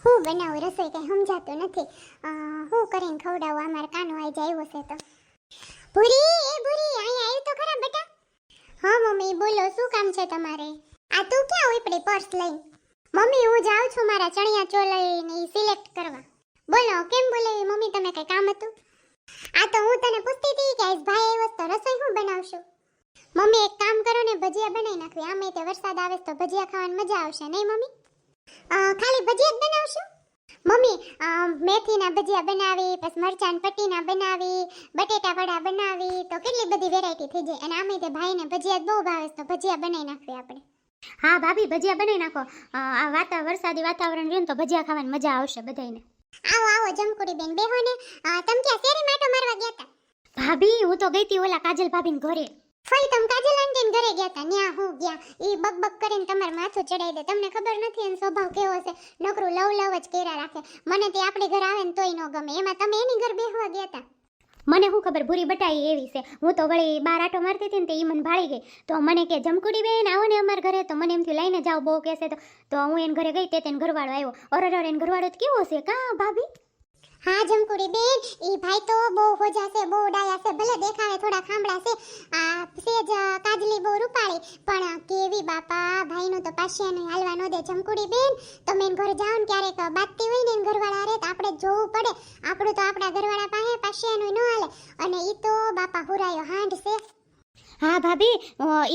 હું બનાવું રસોઈ કઈ સમજાતું નથી. હું કરીને ખવડાવું? અમારે કાનો આઈ જાય આવ્યો છે તો. ભૂરી, એ ભૂરી, અહીંયા આવ્યું તો ખરા બેટા. હા મમ્મી બોલો, શું કામ છે તમારે? આ તું ક્યાં ઉપડી પર્સ લઈને? મમ્મી હું જાઉં છું મારા ચણિયા ચોળીને સિલેક્ટ કરવા. બોલો કેમ બોલાવી મમ્મી, તમે કઈ કામ હતું? આ તો હું તને પૂછતી હતી કે આજ ભાઈ આવ્યો તો રસોઈ હું બનાવશું? મમ્મી એક કામ કરો ને, ભજીયા બનાવી નાખવી. આમે તે વરસાદ આવે તો ભજીયા ખાવાની મજા આવશે નહીં મમ્મી? ખાલી ભજીયા જ બનાવશું? મમ્મી મેથીના ભજીયા બનાવી, પછી મરચાં પટ્ટીના બનાવી, બટેટા વડા બનાવી, તો કેટલી બધી વેરાયટી થઈ જાય. અને આમે તે ભાઈને ભજીયા બહુ ભાવે તો ભજીયા બનાવી નાખવી આપણે. હા ભાભી ભજીયા બનાવી નાખો. આ વરસાદી વાતાવરણ રહ્યું તો ભજીયા ખાવાની મજા આવશે બધાને. આવો આવો જમકુડી બેન, બેહો ને. તમે ક્યાં શેરી માટો મારવા ગયા હતા? ભાભી હું તો ગઈ હતી ઓલા કાજલ ભાભીને ઘરે. ફઈ તમે કાજલ આંટીને ઘરે ગયા હતા? ન્યા હું ગયા. ઈ બકબક કરીને તમાર માથું ચડાઈ દે. તમને ખબર નથી એનો સ્વભાવ કેવો છે? નકરું લવ જ કર્યા રાખે. મને તે આપણે ઘર આવે ને તોય ન ગમે. એમાં તમે એની ઘર બેહવા ગયા હતા? મને શું ખબર, ભૂરી બટાઈ એવી છે. હું તો વળી બાર આટો મારતી હતી ને તે ઈ મને ભાળી ગઈ. તો મને કે જમકુડી બેન આવો ને અમાર ઘરે, તો મને એમથી લઈને જાઓ બહુ કહેશે. તો હું એને ઘરે ગઈ તે તેને ઘરવાળો આવ્યો. અરર એને ઘરવાળો કેવો છે કા ભાભી? હા જમકુડી બેન, ઈ ભાઈ તો બહુ હોજા છે, બહુ ડાયા છે. ભલે દેખાવે થોડા ખામડા છે, આ સેજ કાજલી બહુ રૂપાળી, પણ કેવી બાપા ભાઈનું તો પાશિયાનું હાલવા ન દે. જમકુડી બેન તમે એને ઘરે જાઓ ને ક્યારેક બાતતી હોય ને એને ઘરવાળા હારે, તો આપણે જોવું પડે. આપણું તો આપણા ઘરવાળા પાસે પાશિયાનું ન હાલે. અને ઈ તો બાપા હુરાયો હાંડ છે. હા ભાભી,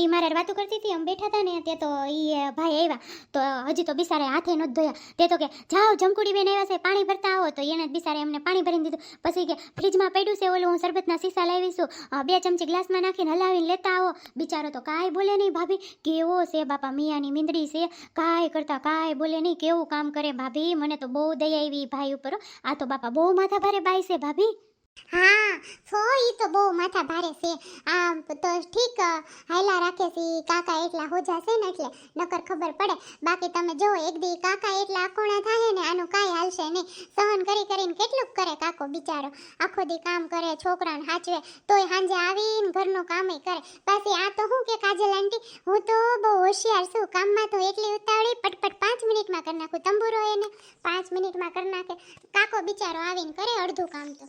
ઈ મારે વાતો કરતી હતી, અમે બેઠા હતા ને તે તો ઈ ભાઈ આવ્યા તો હજી તો બિસારે હાથે નહોતા ધોયા. તે તો કે જાઓ જમકુડી બેન આવ્યા છે, પાણી ભરતા આવો. તો એને બિસારે એમને પાણી ભરીને દીધું. પછી કે ફ્રીજમાં પડ્યું છે ઓલું, હું શરબતના સીસા લાવીશું, 2 ચમચી ગ્લાસમાં નાખીને હલાવીને લેતા આવો. બિચારો તો કાંઈ બોલે નહીં ભાભી. કેવો છે બાપા, મિયાની મીંદડી છે, કાંઈ કરતા કાંઈ બોલે નહીં. કેવું કામ કરે ભાભી, મને તો બહુ દયા આવી ભાઈ ઉપર. આ તો બાપા બહુ માથા ભારે બાઈ છે ભાભી. હા ઈ તો બહુ માથા ભારે છે. આ તો ઠીક હાયલા રાખે છે કાકા, એટલા હોજા છે ને એટલે નકર ખબર પડે. બાકી તમે જો એક દી કાકા એટલા આકોણા થાય ને, આનું કાંઈ હાલશે નહીં. સહન કરીને કેટલું કરે કાકો બિચારો. આખો દી કામ કરે, છોકરાને હાચવે, તોય સાંજે આવીને ઘરનું કામે કરે. પાછી આ તો હું કે કાજલ આંટી, હું તો બહુ હોશિયાર છું કામમાં. તો એટલી ઉતાવળી પટપટ 5 મિનિટમાં કરી નાખું. તંબુરો એને 5 મિનિટમાં કરી નાખે. કાકો બિચારો આવીને કરે અડધું કામ તો.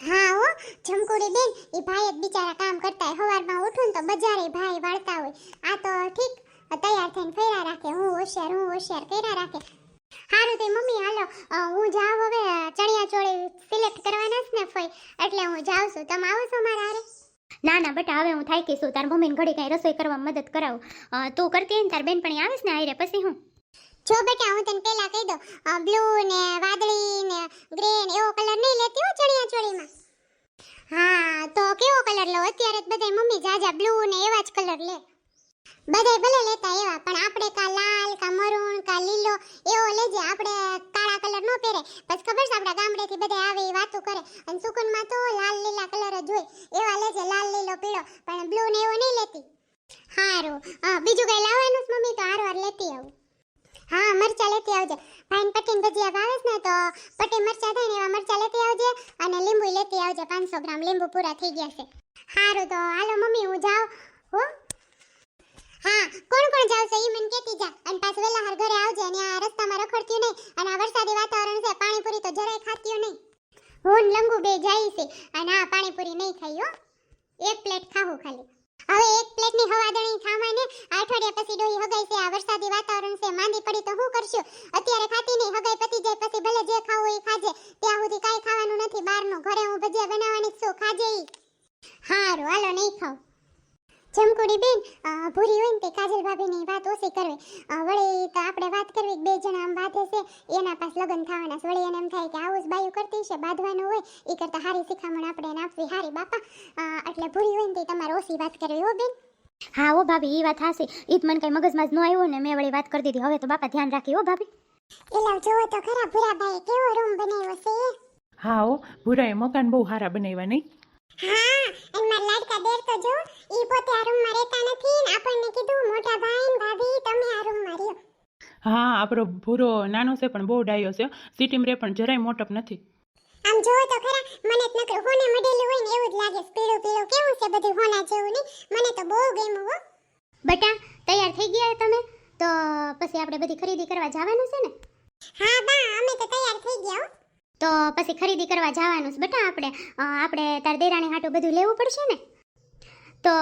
હા હો જમકુડી બેન, એ ભાઈ જ બિચારા કામ કરતા હોય. સવારમાં ઉઠું ને તો બજારે ભાઈ વાળતા હોય. આ તો ઠીક તૈયાર થઈને ફેરા રાખે, હું હોશિયાર કર્યા રાખે. સારું તે મમ્મી હાલો હું જાઉં હવે. ચણિયા ચોળી સિલેક્ટ કરવાના છે ને ફઈ, એટલે હું જાઉં છું. તમે આવો છો મારા હારે? ના બેટા, હવે હું થાકી છું. તાર મમ્મીને ઘડી કઈ રસોઈ કરવા મદદ કરાવું. તું કરતી હોય ને તાર બેનપણી આવીશ ને આયરે પછી હું. જો બેટા હું તને પેલા કહી દઉં, બ્લુ ને વાદળી ને ગ્રે ને એવો કલર નહીં લેતી હો ચણિયા ચોળીમાં. હા તો કેવો કલર લો? અત્યારે બધાય મમ્મી જાજા બ્લુ ને એવા જ કલર લે. બધાય ભલે લેતા એવા, પણ આપણે કા લાલ કા મરૂન કા લીલો એવો લેજે. આપણે કાળા કલર નો પહેરે. પછી ખબર છે આપણા ગામડેથી બધા આવે એ વાતો કરે, અને સુકનમાં તો લાલ લીલા કલર જ હોય. એવા લેજે, લાલ લીલો પીળો, પણ બ્લુ ને એવો નહીં લેતી. હારું બીજું કઈ લાવવાનું છે મમ્મી? તો હારવાર લેતી આવું. હા મરચા લેતી આવજે. ભાઈને પટ્ટીને ભજીયા ભાવે ને તો પટ્ટી મરચા થાય ને એવા મરચા લેતી આવજે. અને લીંબુ લેતી આવજે, 500 ગ્રામ લીંબુ પૂરા થઈ ગયા છે. સારું તો હાલો મમ્મી હું જાઉં હો. હા કોણ જાવશે ઈ મને કહેતી જા. અને પાછું વેલા હાર ઘરે આવજે. અને આ રસ્તામાં રખડતી નહીં. અને આ વરસાદી વાતાવરણ છે, પાણીપુરી તો જરાય ખાતી નહીં. હું ને લંગુ બે જાય છે, અને આ પાણીપુરી નહીં ખાઈ હો. 1 પ્લેટ ખાવું ખાલી. હવે 1 પ્લેટની હવાદણી થામાય ને. અઠવાડિયા પછી ડોહી હગાઈ છે. આ વરસાદી વાતાવરણ છે, માંદી પડી તો શું કરશું? અત્યારે ખાતી નહીં, હગાઈ પતી જાય પછી ભલે જે ખાવું એ ખાજે. ત્યાં સુધી કાંઈ ખાવાનું નથી બહારનું. ઘરે હું ભજીયા બનાવવાની છું, ખાજે ઈ. હારું હાલો નહીં ખાવ. જમકુડી બેન, ભૂરી હોય ને તે કાજલ ભાભીની વાત ઓછી કરવી. વળી તો આપણે વાત કરવી 2 જણા આમ વાતે છે, એના પાસ લગ્ન થવાના છે. વળી એને એમ થાય કે આવું જ બાયું કરતી છે, બાંધવાનું હોય એ કરતાં હારી શિખામણ આપણે એને આપવી હારી બાપા. એટલે ભૂરી હોય ને તે તમારે ઓછી વાત કરવી હો બેન. હા હો ભાભી, એ વાત હાસી. ઈ જ મને કઈ મગજમાં જ ન આવ્યો ને, મેં વળી વાત કરી દીધી. હવે તો બાપા ધ્યાન રાખી હો ભાભી. એલા જોવો તો ખરા ભૂરાભાઈ કેવો રૂમ બનાવ્યો છે. હા હો, ભૂરાએ મકાન બહુ સારા બનાવ્યા નહીં? હા, અને મારા લાડકા દેર તો જો, ઈ પોતે આ રૂમમાં રહેતા નથી ને આપણને કીધું મોટા ભાઈ ને ભાભી તમે આ રૂમમાં રહ્યો. હા, આપણો ભૂરો નાનો છે પણ બહુ ડાયો છે. સિટીમાં રે પણ જરાય મોટપ નથી. આમ જોવો તો ખરા, મને જ નકર હોને મડેલું હોય ને એવું જ લાગે. પીળું કેવું છે બધું હોના જેવું નહીં. મને તો બહુ ગમ્યું હો. બટા તૈયાર થઈ ગયા તમે? તો પછી આપણે બધી ખરીદી કરવા જવાનું છે ને? હા બા અમે તો તૈયાર થઈ ગયા હો. તો પછી ખરીદી કરવા જવાનું છે બેટા આપણે તાર દેરાણી હાટું બધું લેવું પડશે ને. તો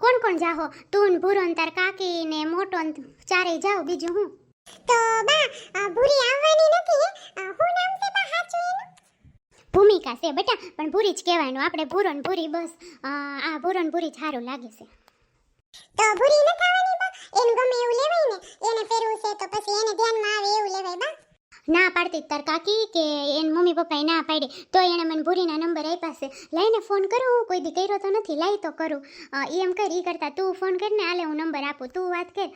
કોણ કોણ જાહો? તું ને ભૂરો ને તાર કાકી ને મોટો ને ચારેય જાઓ, બીજું હું? તો બા ભૂરી આવવાની નથી. હું નામ છે બા સાચું એનું? ભૂમિકા છે બેટા, પણ ભૂરી જ કહેવાનું આપણે. ભૂરો ને ભૂરી બસ. આ ભૂરો ને ભૂરી સારું લાગે છે. તો ભૂરી ન થવાની બા? એનું ગમે એવું લેવાય ને, એને પહેરવું છે તો પછી એને ધ્યાનમાં આવે એવું લેવાય બા. ના પાડતી તાર કાકી કે એન મમ્મી પપ્પાએ ના પાડી, તો એણે મને ભૂરીના નંબર આપ્યા છે. લઈને ફોન કરું, હું કોઈ દી કર્યો તો નથી, લાઈ તો કરું. એમ કર, ઈ કરતા તું ફોન કરીને આલે હું નંબર આપું, તું વાત કર.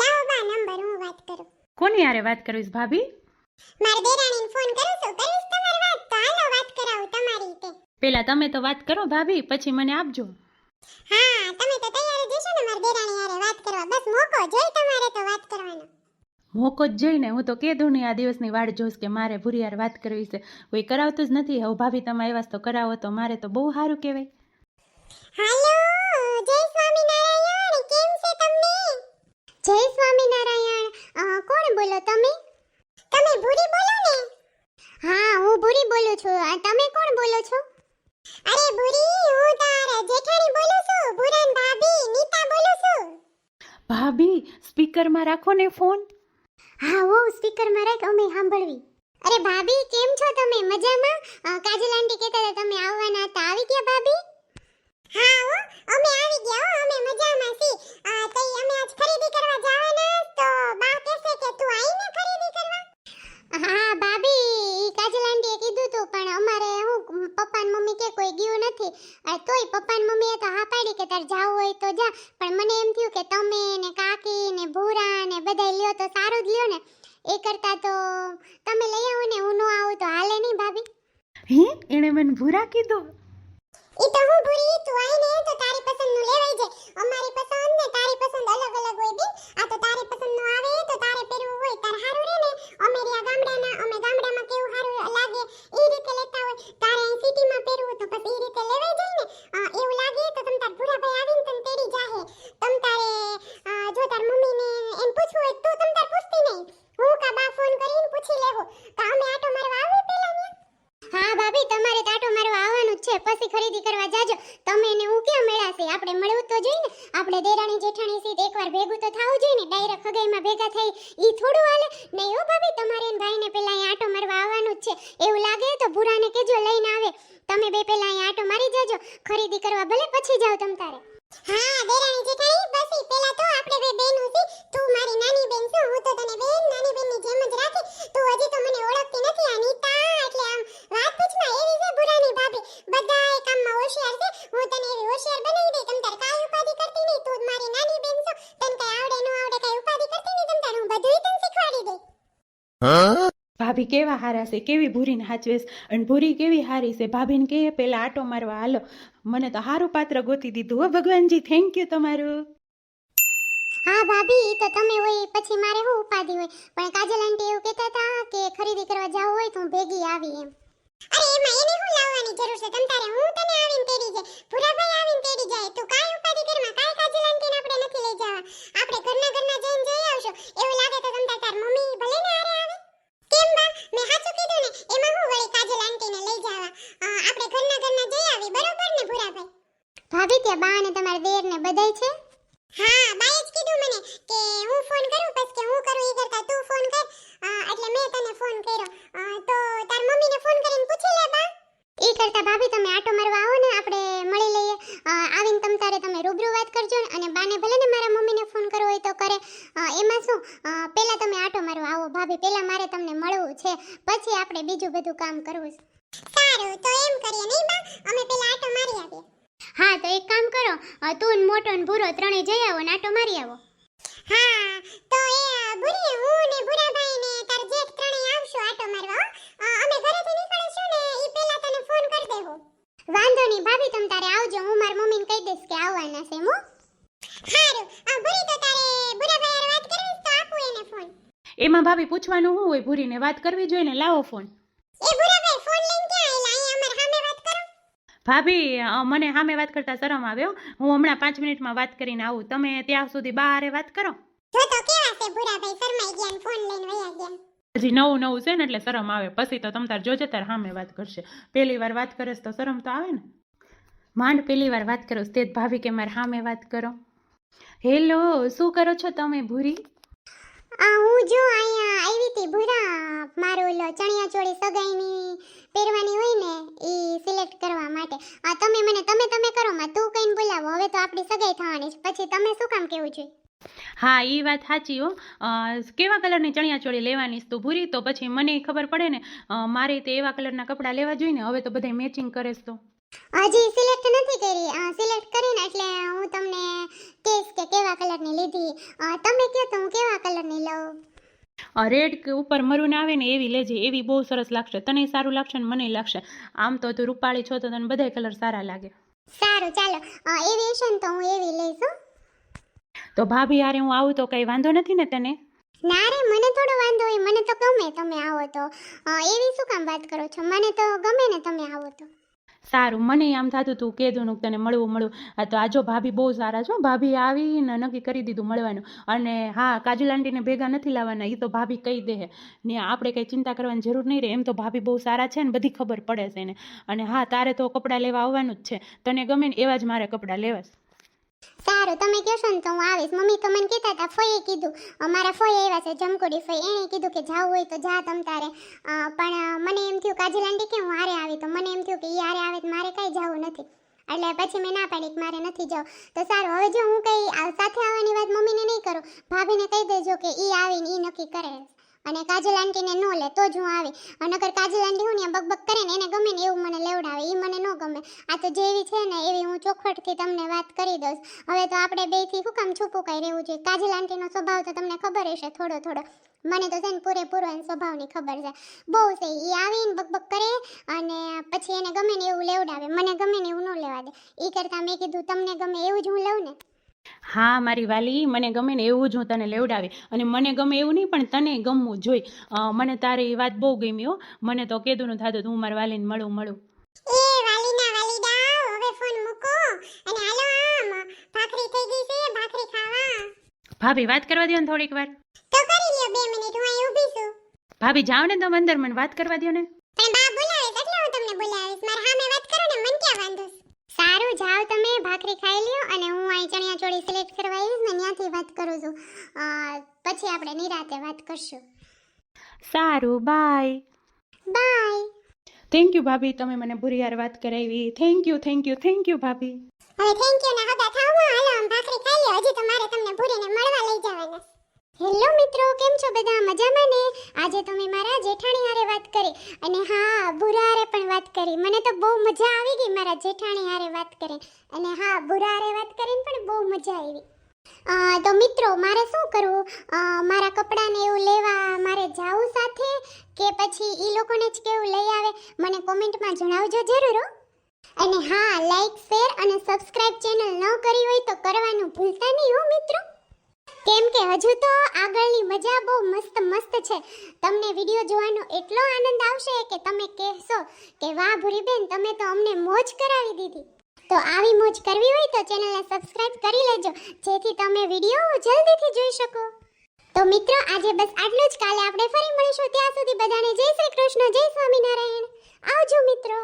લાવો બા નંબર, હું વાત કરું. કોની હારે વાત કરવીશ ભાભી? માર દેરાણીને ફોન કરું છું, કરીશ તમારી વાત તો હાલો વાત કરાવું તમારી રીતે. પેલા તમે તો વાત કરો ભાભી, પછી મને આપજો. હા તમે તો તૈયાર જ હશો ને માર દેરાણી હારે વાત કરવા? બસ મોકો જોઈ તમારે તો વાત કરવાનો. મોકો જ જોઈને હું તો કીધું ને આ દિવસની વાડ જોઈશ કે મારે ભૂરી હારે વાત કરવી છે. કોઈ કરાવતું જ નથી. હવે ભાભી તમે આવ્યા તો કરાવો તો મારે તો બહુ સારું કહેવાય. હાલો, જય સ્વામિનારાયણ. કેમ છે તમને? જય સ્વામિનારાયણ. કોણ બોલો તમે? તમે ભૂરી બોલો ને? હા હું ભૂરી બોલું છું. તમે કોણ બોલો છો? અરે ભૂરી, હું તારા જેઠાણી બોલું છું. ભૂરાન ભાભી નીતા બોલું છું. ભાભી સ્પીકરમાં રાખો ને ફોન. હા હો સ્પીકરમાં રાખ, અમે સાંભળવી. અરે ભાભી કેમ છો તમે? મજામાં? કાજલ આંટી કહેતા હતા તમે આવવાના હતા, આવી ગયા ભાભી? હા હો અમે આવી ગયા હો, અમે મજામાં છીએ. તઈ અમે આજ ખરીદી કરવા જવાના, તો બા કહેશે કે તું આવીને ખરીદી કરવા. હા ભાભી, ઈ કાજલ આંટીએ કીધું તું, પણ અમારે હું પપ્પા ને મમ્મી કે કોઈ ગયું નથી. તોય પપ્પા ને મમ્મીએ તો હા પાડી કે તાર જાવું હોય તો જા, પણ મને એમ થયું કે તમે ને કાકી ને ભૂરા ને બધાય લ્યો તો સારું જ લ્યો ને. એ કરતા તો તમે લઈ આવો ને, હું ન આવું તો હાલે નહીં ભાભી? એણે મને ભૂરા કીધો. ઈ તો હું ભૂરી, તું આઈને તો તારી પસંદનું લેવાઈ જાય. અમારી પસંદ ને તારી પસંદ અલગ અલગ હોય બેન. આ તો તારી પસંદનું આવે તો તારે પહેરવું હોય તાર હારું રે ને. અમે ગામડામાં કેવું હારું લાગે ઈ રીતે લેતા હોય. તારે અહીં સિટીમાં પહેરવું તો પછી ઈ રીતે લેવાઈ જાય ને. એવું લાગે તો તમ તાર ભૂરાભાઈ આવીને તને તેડી જાહે. તમ તારે જો તાર મમ્મીને એમ પૂછવું હોય તો તમ તાર પૂછતી નહીં. હું કા બા ફોન કરીને પૂછી લેવો કે અમે આટો મારવા આવીએ પેલા ને. હા ભાભી, તમારે તો આટો મારવા આવવાનું જ છે, પછી ખરીદી કરવા જાજો. તમે ને હું ક્યાં મેળાશે? આપણે મળવું તો જોઈએ ને. આપણે દેરાણી જેઠાણી સીટ એકવાર ભેગું તો થાવું જોઈએ ને. ડાયરેક્ટ હગાઈમાં ભેગા થઈ ઈ થોડું હાલે. નહીં હો ભાભી, તમારે ને ભાઈને પેલા અહીં આટો મારવા આવવાનું જ છે. એવું લાગે તો ભૂરાને કહેજો લઈને આવે. તમે બે પેલા અહીં આટો મારી જાજો, ખરીદી કરવા ભલે પછી જાવ તમ તારે. હા દેરાણી જેઠાણી, બસ ઈ પેલા તો આપણે બે બેનું છે. તું મારી નાની બેન છો, હું તો તને બેન નાની બેનની જેમ જ રાખી. તું હજી તો મને ઓળખતી નથી. આ નીતા એટલે આમ વાત પૂછમાં એવી છે ભૂરાની ભાભી, બધાય કામમાં હોશિયાર છે. હું તને એવી હોશિયાર બનાવી દઈ, તમ તારે કાઈ ઉપાધિ કરતી નહીં. તું મારી નાની બેન છો, તને કાઈ આવડે ન આવડે કાઈ ઉપાધિ કરતી નહીં. તમ તારે હું બધુંય તને શીખવાડી દઈ. ભાભી કેવા હારા છે, કેવી ભૂરીને હાચવેશ, અને ભૂરી કેવી હારી છે. ભાભીને કહે પેલા આટો મારવા હાલો. મને તો સારું પાત્ર ગોતી દીધું હો ભગવાનજી, થેન્ક યુ તમારું. હા ભાભી, ઈ તો તમે હોય પછી મારે શું ઉપાધિ હોય. પણ કાજલ આંટી એવું કહેતા હતા કે ખરીદી કરવા જાવ હોય તો હું ભેગી આવી એમ. અરે એમાં એને શું લાવવાની જરૂર છે? તમ તારે હું તને આવીને તેડી જાય, ભૂરાભાઈ આવીને તેડી જાય. તું કાઈ ઉપાધિ કરમાં, કાઈ કાજલ આંટીને આપણે નથી લઈ જવા. આપણે ઘરના જઈને જઈ આવશો. એવું લાગે તો તમ તાર મમ્મી ભલે ને હારે આવે. કેમ બા, મેં સાચું કીધું ને? એમાં હું વળી કાજલ આંટીને લઈ જવા. આપણે ઘરના જઈ આવી, બરોબર ને ભૂરાભાઈ? ભાભી ત્યાં બા ને તમારા દેર ને બધાય છે? હા બાએ જ કીધું મને કે હું ફોન કરું, પછી કે હું કરું ઈ કરતા તું ફોન કર. એટલે મેં તને ફોન કર્યો. તો તાર મમ્મીને ફોન કરીને પૂછી લે બા. ઈ કરતા ભાભી તમે આટો મારવા આવો ને, આપણે મળી લઈએ. આવીને તમ તારે તમે રૂબરૂ વાત કરજો અને બાને ભલે ને મારા મમ્મીને ફોન કરવો હોય તો કરે. એમાં શું, પહેલા તમે આટો મારવા આવો ભાભી, પહેલા મારે તમને મળવું છે, પછી આપણે બીજું બધું કામ કરવું છે. સારું, તો એમ કરીએ નહીં બા, અમે પહેલા આટો મારી આવીએ. હા તો એક કામ કરો, તું ને મોટો ને ભૂરો ત્રણે જઈ આવો ને આટો મારી આવો. હા તો એ ભૂરી, હું ને ભૂરાભાઈ ને તાર જેઠ ત્રણે આવશું આટો મારવા. અમે ઘરેથી નીકળીશું ને ઈ પહેલા તને ફોન કરી દેવો. વાંધો નહીં ભાભી, તમ તારે આવજો. હું માર મમ્મીને કહી દઈશ કે આવવાના છે. હું સારું. ભૂરી તો તારે ભૂરાભાઈ હારે વાત કરવી તો આપું એને ફોન. એમાં ભાભી પૂછવાનું શું હોય? ભૂરીને વાત કરવી જોઈએ ને, લાવો ફોન. એ ભૂરાભાઈ ફોન લઈને ક્યાં આયેલા? અહીં અમાર સામે વાત કરો. ભાભી મને સામે વાત કરતા શરમ આવ્યો. હું હમણાં 5 મિનિટમાં વાત કરીને આવું, તમે ત્યાં સુધી બહારે વાત કરો. જો તો કેવા છે ભૂરાભાઈ, શરમાઈ ગયા ને ફોન લઈને વયા ગયા. હજી નવું નવું છે ને એટલે શરમ આવે, પછી તો તમ તાર જોજે તાર સામે વાત કરશે. પહેલી વાર વાત કરે તો શરમ તો આવે ને. માંડ પહેલી વાર વાત કરો તે જ ભાભી કે મારે સામે વાત કરો. હેલો, શું કરો છો તમે ભૂરી? હું જો અહીંયા આવી હતી ભૂરા, મારો ઓલો ચણિયા ચોળી સગાઈની પહેરવાની હોય ને એ સિલેક્ટ કરવા માટે. તમે કરો માં તું કઈને બોલાવો, હવે તો આપણી સગાઈ થવાની છે, પછી તમે શું કામ કેવું જોઈએ? હા, એ વાત સાચી હો. કેવા કલરની ચણિયા ચોળી લેવાની છે તું ભૂરી? તો પછી મને ખબર પડે ને. મારે તે એવા કલરના કપડાં લેવા જોઈએ ને. હવે તો બધા મેચિંગ કરે છે તો. હજી સિલેક્ટ નથી કરી, સિલેક્ટ કરીને એટલે હું તમને કહીશ કે કેવા કલરની લીધી. તમે કહો તો હું કેવા કલરની લઉં. રેડ કે ઉપર મરૂન આવે ને એવી લેજે, એવી બહુ સરસ લાગશે. તને સારું લાગશે ને મને લાગશે. આમ તો તું રૂપાળી છો તો તને બધા કલર સારા લાગે. સારું ચાલો, એવી હશે ને તો હું એવી લઈશ હો. તો ભાભી યારે હું આવું તો કઈ વાંધો નથી ને તને? ના રે, મને થોડો વાંધો હોય, મને તો ગમે તમે આવો તો. એવી શું કામ વાત કરો છો? મને તો ગમે ને તમે આવો તો. સારું, મને આમ થતું તું કીધું તને મળવું. તો આજો ભાભી બહુ સારા છો. ભાભી આવીને નક્કી કરી દીધું મળવાનું. અને હા, કાજલ આંટીને ભેગા નથી લાવવાના, એ તો ભાભી કહી દે ને. આપણે કંઈ ચિંતા કરવાની જરૂર નહીં રહે. એમ તો ભાભી બહુ સારા છે ને, બધી ખબર પડે છે એને. અને હા, તારે તો કપડાં લેવા આવવાનું જ છે. તને ગમે ને એવા જ મારે કપડાં લેવા છે. સારું, તમે કહેશો ને તો હું આવીશ. મમ્મી તો મને કહેતા હતા, ફઈએ કીધું, મારા ફઈ આવ્યા છે જમકોડી ફઈ, એણે કીધું કે જાવું હોય તો જા તમ તારે. પણ મને એમ થયું કાજલ આંટી કે હું હારે આવી, તો મને એમ થયું કે એ હારે આવે તો મારે કાંઈ જવું નથી. એટલે પછી મેં ના પાડી કે મારે નથી જવું. તો સારું, હવે જો હું કંઈ સાથે આવવાની વાત મમ્મીને નહીં કરું, ભાભીને કહી દેજો કે એ આવીને એ નક્કી કરે. અને કાજલ આંટીને ન લે તો જ હું આવી. નકર કાજલ આંટી હું ને બકબક કરે ને, એને ગમે ને એવું મને લેવડાવે, એ મને ન ગમે. આ તો જેવી છે ને એવી હું ચોખવટથી તમને વાત કરી દઉં. હવે તો આપણે બેથી શું કામ છૂપું કાંઈ રહેવું જોઈએ? કાજલ આંટીનો સ્વભાવ તો તમને ખબર હશે થોડો. મને તો છે ને પૂરેપૂરો એનો સ્વભાવની ખબર છે. બહુ છે, એ આવીને બકબક કરે અને પછી એને ગમે ને એવું લેવડાવે. મને ગમે ને એવું ન લેવા દે. એ કરતાં મેં કીધું તમને ગમે એવું જ હું લઉં ને. હા મારી વાલી, મને ગમે ને એવું જ હું તને લેવડાવી. અને મને ગમે એવું નહીં, પણ તને ગમવું જોઈ. મને તારી વાત બહુ ગમી હો. મને તો કીધું ન થતું હું મારા વાલીને મળું. એ વાલીના વાલીડા, હવે ફોન મૂકો અને હાલો આમ ભાખરી થઈ ગઈ છે, ભાખરી ખાવા. ભાભી વાત કરવા દો ને થોડીક વાર. તો કરી લ્યો 2 મિનિટ, હું અહીં ઊભી છું. ભાભી જાઓ ને તમે અંદર, મને વાત કરવા દો ને. પણ બા બોલાવે એટલે હું તમને બોલાવીશ. મારા સામે વાત કરો ને, મને ક્યાં વાંધો છે? સારું, જાઓ તમે ભાખરી ખાઈ લ્યો અને હું અહીં ચણિયા ચોળી સિલેક્ટ કરવા આવીશ ને, ત્યાંથી વાત કરું છું. પછી આપણે નિરાતે વાત કરશું. સારું, બાય. બાય. થેન્ક યુ ભાભી, તમે મને ભૂરી યાર વાત કરાવી. થેન્ક યુ ભાભી. હવે થેન્ક યુ ના હગા થાવમાં, હાલો આમ ભાખરી ખાઈ લ્યો. હજી તો મારે તમને ભૂરીને મળવા લઈ જવાના. હેલો મિત્રો, કેમ છો બધા? મજામાં ને? આજે તો મેં મારા જેઠાણી હારે વાત કરી અને હા, ભૂરા હારે પણ વાત કરી. મને તો બહુ મજા આવી ગઈ મારા જેઠાણી હારે વાત કરીને. અને હા, ભૂરા હારે વાત કરીને પણ બહુ મજા આવી. તો મિત્રો, મારે શું કરવું? મારા કપડાને એવું લેવા મારે જાવું સાથે કે પછી ઈ લોકોને જ કેવું લઈ આવે? મને કોમેન્ટમાં જણાવજો જરૂર હો. અને હા, લાઈક, શેર અને સબસ્ક્રાઇબ ચેનલ ન કરી હોય તો કરવાનું ભૂલતા નહીં હો મિત્રો. કેમ કે હજુ તો આગળની મજા બહુ મસ્ત છે. તમને વિડીયો જોવાનો એટલો આનંદ આવશે કે તમે કહેશો કે વાહ ભૂરીબેન, તમે તો અમને મોજ કરાવી દીધી. તો આવી મોજ કરવી હોય તો ચેનલને સબસ્ક્રાઇબ કરી લેજો, જેથી તમે વિડીયો જલ્દીથી જોઈ શકો. તો મિત્રો, આજે બસ આટલું જ. કાલે આપણે ફરી મળીશું. ત્યાં સુધી બધાને જય શ્રી કૃષ્ણ, જય સ્વામિનારાયણ. આવજો મિત્રો.